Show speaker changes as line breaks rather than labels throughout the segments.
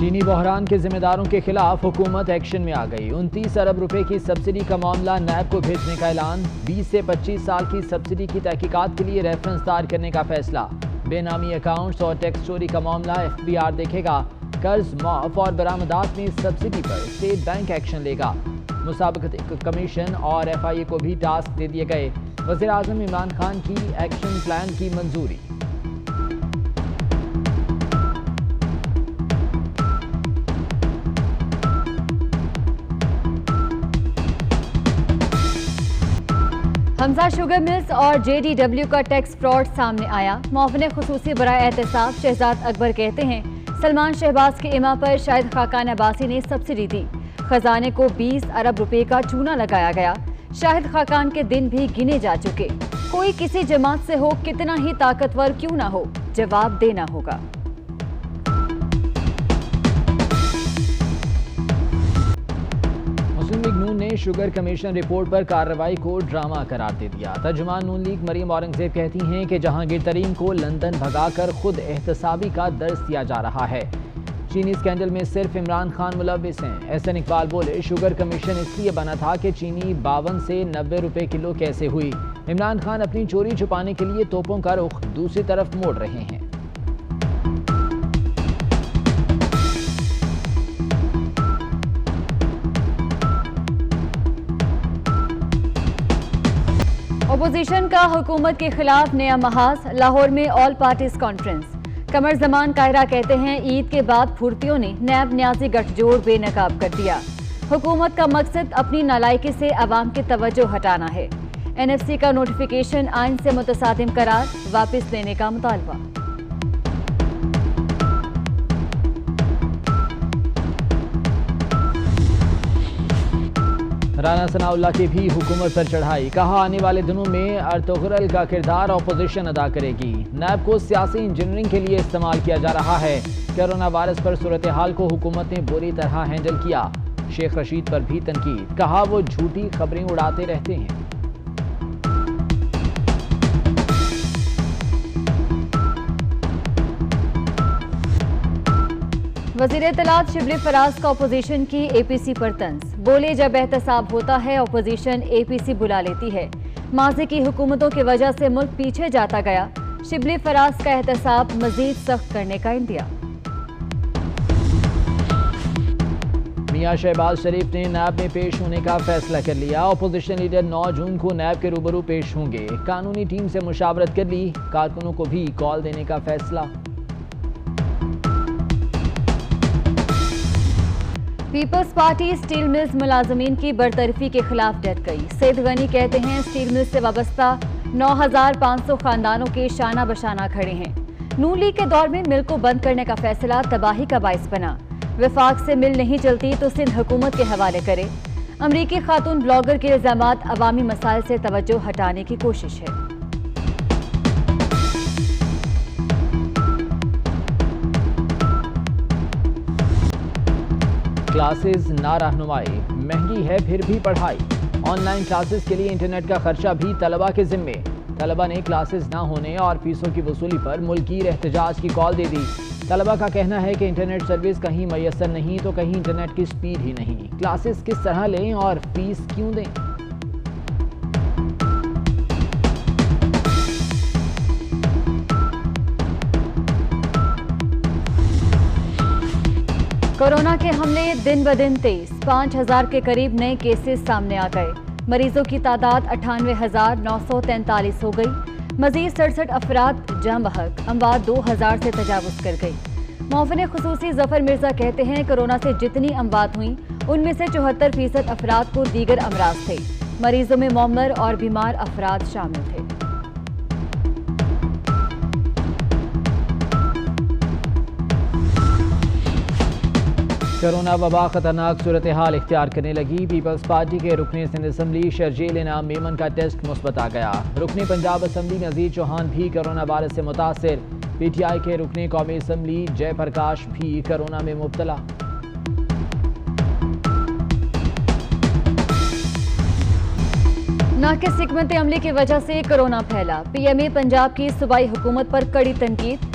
چینی بحران کے ذمہ داروں کے خلاف حکومت ایکشن میں آ گئی۔ 29 ارب روپے کی سبسڈی کا معاملہ نیب کو بھیجنے کا اعلان۔ 20 سے 25 سال کی سبسڈی کی تحقیقات کے لیے ریفرنس دائر کرنے کا فیصلہ۔ بے نامی اکاؤنٹس اور ٹیکس چوری کا معاملہ FBR دیکھے گا۔ قرض معاف اور برآمدات میں سبسڈی پر اسٹیٹ بینک ایکشن لے گا۔ مسابقتی کمیشن اور FIA کو بھی ٹاسک دے دیے گئے۔ وزیر اعظم عمران خان کی ایکشن پلان کی منظوری۔
حمزہ شوگر ملز اور JDW کا ٹیکس فراڈ سامنے آیا۔ معاون خصوصی برائے احتساب شہزاد اکبر کہتے ہیں سلمان شہباز کے ایما پر شاہد خاقان عباسی نے سبسڈی دی۔ خزانے کو 20 ارب روپے کا چونا لگایا گیا۔ شاہد خاقان کے دن بھی گنے جا چکے۔ کوئی کسی جماعت سے ہو، کتنا ہی طاقتور کیوں نہ ہو، جواب دینا ہوگا۔
مسلم لیگ نون نے شوگر کمیشن رپورٹ پر کارروائی کو ڈرامہ قرار دے دیا۔ ترجمان نون لیگ مریم اورنگزیب کہتی ہیں کہ جہانگیر ترین کو لندن بھگا کر خود احتسابی کا درس دیا جا رہا ہے۔ چینی اسکینڈل میں صرف عمران خان ملوث ہیں۔ احسن اقبال بولے شوگر کمیشن اس لیے بنا تھا کہ چینی 52 سے 90 روپے کلو کیسے ہوئی۔ عمران خان اپنی چوری چھپانے کے لیے توپوں کا رخ دوسری طرف موڑ رہے ہیں۔
اپوزیشن کا حکومت کے خلاف نیا محاذ۔ لاہور میں all parties conference. Qamar Zaman قاہرہ کہتے ہیں عید کے بعد پھرتیوں نے نیب نیازی گٹھ جوڑ بے نقاب کر دیا۔ حکومت کا مقصد اپنی نالائکی سے عوام کی توجہ ہٹانا ہے۔ NFC کا نوٹیفیکیشن آئین سے متصادم قرار، واپس لینے کا مطالبہ۔
رانا ثناء اللہ کی بھی حکومت پر چڑھائی۔ کہا آنے والے دنوں میں ارطغرل کا کردار اپوزیشن ادا کرے گی۔ نیب کو سیاسی انجینئرنگ کے لیے استعمال کیا جا رہا ہے۔ کرونا وائرس پر صورتحال کو حکومت نے بری طرح ہینڈل کیا۔ شیخ رشید پر بھی تنقید۔ کہا وہ جھوٹی خبریں اڑاتے رہتے ہیں۔
وزیر اطلاعات شبلی فراز کا اپوزیشن کی APC پر طنز۔ بولے جب احتساب ہوتا ہے اپوزیشن APC بلا لیتی ہے۔ ماضی کی حکومتوں کی وجہ سے ملک پیچھے جاتا گیا۔ شبلی فراز کا احتساب مزید سخت کرنے کا اندیا۔
میاں شہباز شریف نے نیب میں پیش ہونے کا فیصلہ کر لیا۔ اپوزیشن لیڈر 9 جون کو نیب کے روبرو پیش ہوں گے۔ قانونی ٹیم سے مشاورت کر لی، کارکنوں کو بھی کال دینے کا فیصلہ۔
پیپلز پارٹی اسٹیل ملز ملازمین کی برطرفی کے خلاف ڈٹ گئی۔ سید غنی کہتے ہیں اسٹیل ملز سے وابستہ 9500 خاندانوں کے شانہ بشانہ کھڑے ہیں۔ نون لیگ کے دور میں مل کو بند کرنے کا فیصلہ تباہی کا باعث بنا۔ وفاق سے مل نہیں چلتی تو سندھ حکومت کے حوالے کرے۔ امریکی خاتون بلاگر کے الزامات عوامی مسائل سے توجہ ہٹانے کی کوشش ہے۔
کلاسز نہ رہنمائی، مہنگی ہے پھر بھی پڑھائی۔ آن لائن کلاسز کے لیے انٹرنیٹ کا خرچہ بھی طلبہ کے ذمے۔ طلبہ نے کلاسز نہ ہونے اور فیسوں کی وصولی پر ملکگیر احتجاج کی کال دے دی۔ طلبہ کا کہنا ہے کہ انٹرنیٹ سروس کہیں میسر نہیں تو کہیں انٹرنیٹ کی سپیڈ ہی نہیں۔ کلاسز کس طرح لیں اور فیس کیوں دیں؟
کورونا کے حملے دن بدن تیز۔ 5000 کے قریب نئے کیسز سامنے آ گئے۔ مریضوں کی تعداد 98,943 ہو گئی۔ مزید 67 افراد جاں بحق، اموات 2000 سے تجاوز کر گئی۔ معاون خصوصی ظفر مرزا کہتے ہیں کورونا سے جتنی اموات ہوئیں ان میں سے 74% افراد کو دیگر امراض تھے۔ مریضوں میں معمر اور بیمار افراد شامل تھے۔
کرونا وبا خطرناک صورتحال اختیار کرنے لگی۔ پیپلز پارٹی کے رکن سندھ اسمبلی شرجیل انعام میمن کا ٹیسٹ مثبت آ گیا۔ رکن پنجاب اسمبلی نذیر چوہان بھی کرونا وائرس سے متاثر۔ PTI کے رکن قومی اسمبلی جے پرکاش بھی کرونا میں مبتلا۔
ناقص حکمت عملی کی وجہ سے کرونا پھیلا۔ PMA پنجاب کی صوبائی حکومت پر کڑی تنقید۔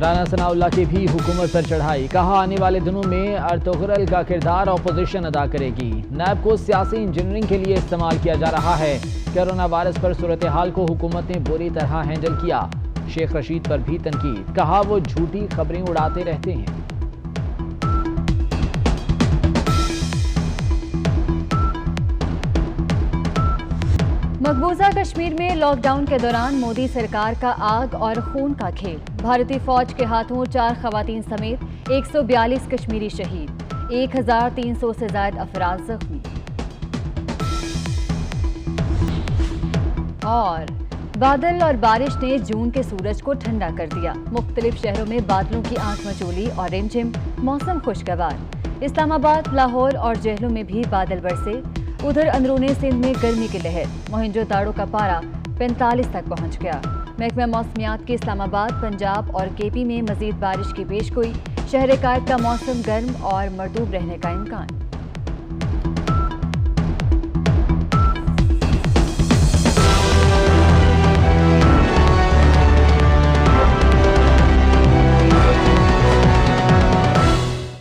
رانا ثناءاللہ کی بھی حکومت پر چڑھائی، کہا آنے والے دنوں میں ارطغرل کا کردار اپوزیشن ادا کرے گی۔ نیب کو سیاسی انجینئرنگ کے لیے استعمال کیا جا رہا ہے۔ کرونا وائرس پر صورتحال کو حکومت نے بری طرح ہینڈل کیا۔ شیخ رشید پر بھی تنقید، کہا وہ جھوٹی خبریں اڑاتے رہتے ہیں۔
مقبوضہ کشمیر میں لاک ڈاؤن کے دوران مودی سرکار کا آگ اور خون کا کھیل، بھارتی فوج کے ہاتھوں 4 خواتین سمیت 142 کشمیری شہید، 1300 سے زائد افراد زخمی۔ اور بادل اور بارش نے جون کے سورج کو ٹھنڈا کر دیا، مختلف شہروں میں بادلوں کی آنکھ مچولی اور رم جھم، موسم خوشگوار۔ اسلام آباد، لاہور اور جہلم میں بھی بادل برسے، ادھر اندرون سندھ میں گرمی کی لہر، موہنجو داڑو کا پارہ 45 تک پہنچ گیا۔ محکمہ موسمیات کے اسلام آباد، پنجاب اور کے پی میں مزید بارش کی پیش گوئی، شہر کائب کا موسم گرم اور مرطوب رہنے کا امکان۔